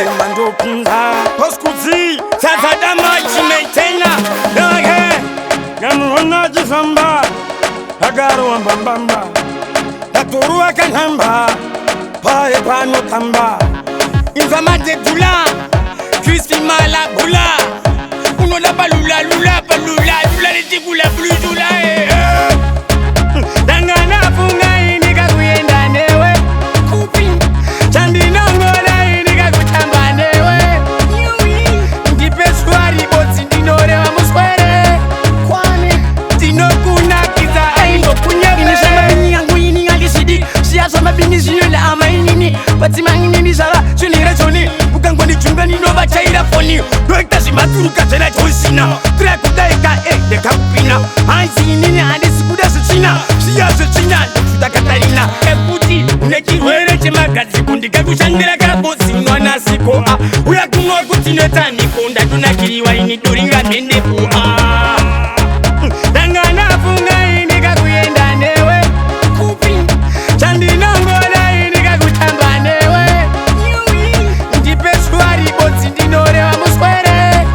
mando pinza poskuzi sasa dama chimeitena nage gamuona jisamba agaro mbamba taturua kanamba pae pano tamba infamate dula Christy mala bula uno la balula lula balula lula le tigula blujula dangana funga inika kuyenda newe kupi chandina ngona inika kutamba newe ndipe swari botsi ndinore wa muswere kwane dinokuna kiza aimbo kunyebe shamani yangu ini ngisidi siyaso mabini ziyela amainini batimangini ndisala sunire choni ukangwani chunga nino bachaira foni doekta simaturu katena chosina trakutaika de kapina anzinini ande sikuda suchina siyaso china chuta katarina eputi nekirwere chemagazi kundika kushandira kabosi mwana siko uya kunwa kutineta nikonda tunakiriwa ini doringa mendepo dangana funga inika kuyenda newe kupi chandina ngona inika kutamba newe ndipe swari botsi ndinore wa muswere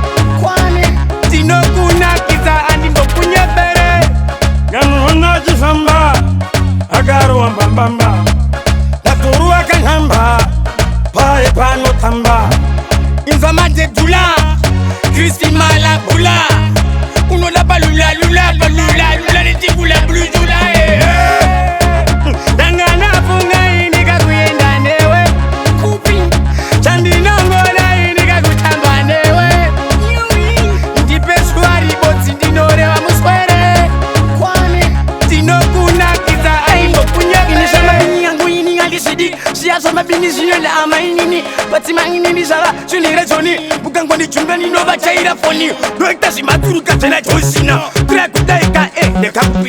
kwane dinokuna kiza andimbo kunyebere gamuona jisamba agaro mbamba taturua kanamba pae pano tamba infamate dula Christy mala bula uno la balula lula balula lula le tigula blujula dangana funga inika kuyenda newe kupi chandina ngona inika kutamba newe ndipe swari botsi ndinore wa muswere kwane dinokuna kiza aimbo kunyebe nishamani yangu ini ngisidi siyaso mabini ziyela amainini batimangini ndisala sunire choni ukangwani chunga nino bachaira foni doekta simaturu katena chosina trakutaika de kapina